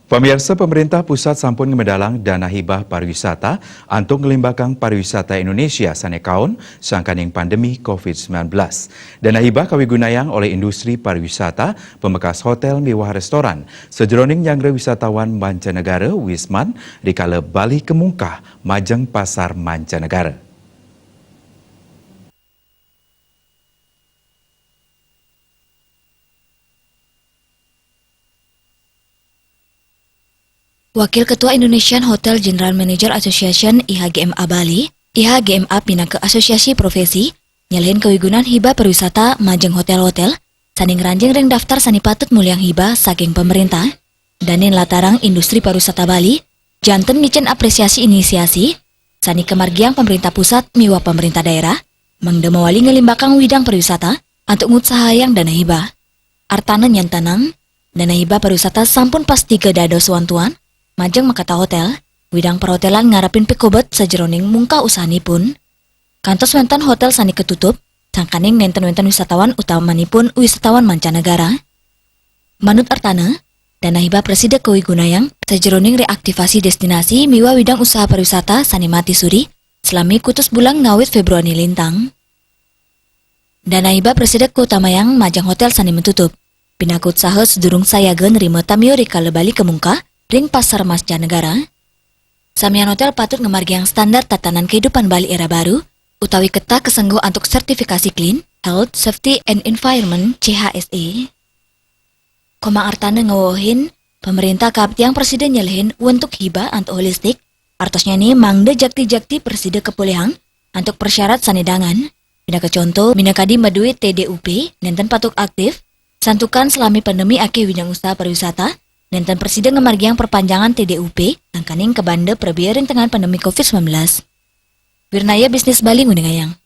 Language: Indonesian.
Pemirsa, pemerintah pusat sampun ngemedalang dana hibah pariwisata untuk ngelimbakang pariwisata Indonesia sanekaun sangkaning pandemi COVID-19. Dana hibah kawigunayang oleh industri pariwisata, pemekas hotel mewah restoran, sejeroning nyangre wisatawan mancanegara Wisman dikala Bali kemungkah majeng pasar mancanegara. Wakil Ketua Indonesian Hotel General Manager Association IHGMA Bali, IHGMA pindah ke Asosiasi Profesi, nyalahin kewigunan hibah pariwisata majeng hotel-hotel, saning ranjing reng daftar sani patut muliang hibah saking pemerintah, danin latarang industri pariwisata Bali, janten ngicen apresiasi inisiasi, sani kemargiang pemerintah pusat miwa pemerintah daerah, mangdemawali ngelimbakang widang pariwisata, untuk ngutsahayang dana hibah. Artana nyantanang, dana hibah pariwisata sampun pasti kedados wantuan, majeng makata hotel, widang perhotelan ngarapin pikobet sejeroning mungkah usahanipun. Kantos wenten hotel sani ketutup, sangkaning nenten-wenten wisatawan utamanipun wisatawan mancanegara. Manut artana, dana hibah presida kewigunayang sejeroning reaktivasi destinasi miwa widang usaha pariwisata sani mati suri, selami kutus bulan ngawit Februari lintang. Dana hibah presida keutamayang majang hotel sani mentutup, pinakut saha sedurung sayagen rima tamio rikala Bali kemungkah, ring pasar mancanegara. Samian hotel patut ngemargiang standar tatanan kehidupan Bali era baru, utawi ketak kesengguh untuk sertifikasi clean, health, safety, and environment CHSE. Komang artana ngewohin, pemerintah kaptiang presiden nyelehin untuk hibah antuk holistik, artosnya nih mangde jakti-jakti presiden kepulihang, untuk persyarat sanedangan, bina ke contoh, bina kadi maduit TDUP, nenten patuk aktif, santukan selami pandemi ake widang usaha pariwisata, nenten presiden ngemargiang perpanjangan TDUP, langkaning ke bande perbiarin tengah pandemi COVID-19. Wirnaya bisnis Bali nguningayang.